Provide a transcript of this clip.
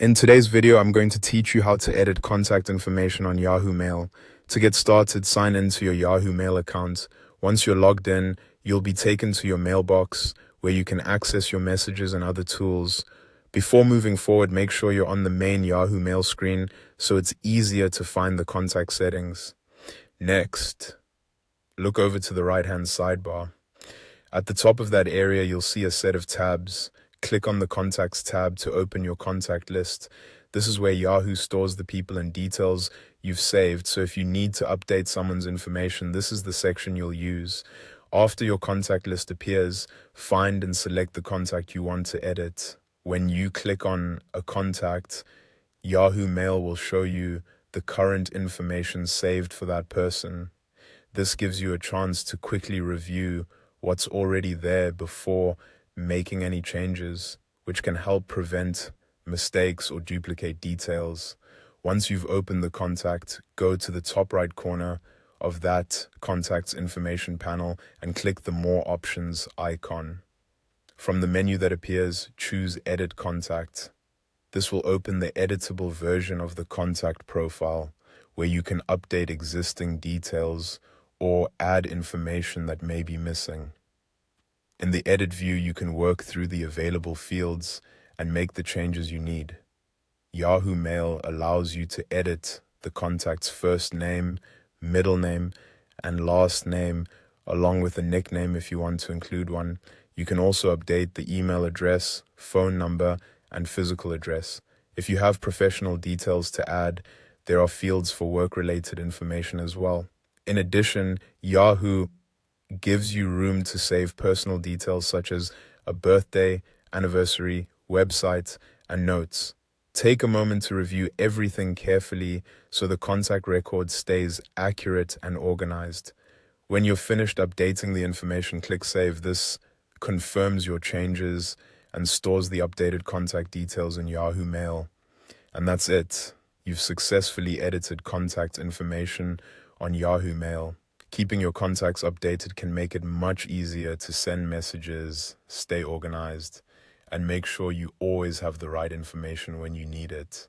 In today's video, I'm going to teach you how to edit contact information on Yahoo Mail. To get started, sign into your Yahoo Mail account. Once you're logged in, you'll be taken to your mailbox where you can access your messages and other tools. Before moving forward, make sure you're on the main Yahoo Mail screen so it's easier to find the contact settings. Next, look over to the right-hand sidebar. At the top of that area, you'll see a set of tabs. Click on the Contacts tab to open your contact list. This is where Yahoo stores the people and details you've saved, so if you need to update someone's information, this is the section you'll use. After your contact list appears, find and select the contact you want to edit. When you click on a contact, Yahoo Mail will show you the current information saved for that person. This gives you a chance to quickly review what's already there before making any changes, which can help prevent mistakes or duplicate details. Once you've opened the contact, go to the top right corner of that contact's information panel and click the More Options icon. From the menu that appears, choose Edit Contact. This will open the editable version of the contact profile, where you can update existing details or add information that may be missing. In the edit view, you can work through the available fields and make the changes you need. Yahoo Mail allows you to edit the contact's first name, middle name, and last name, along with a nickname if you want to include one. You can also update the email address, phone number, and physical address. If you have professional details to add, there are fields for work-related information as well. In addition, Yahoo gives you room to save personal details such as a birthday, anniversary, website, and notes. Take a moment to review everything carefully so the contact record stays accurate and organized. When you're finished updating the information, click Save. This confirms your changes and stores the updated contact details in Yahoo Mail. And that's it. You've successfully edited contact information on Yahoo Mail. Keeping your contacts updated can make it much easier to send messages, stay organized, and make sure you always have the right information when you need it.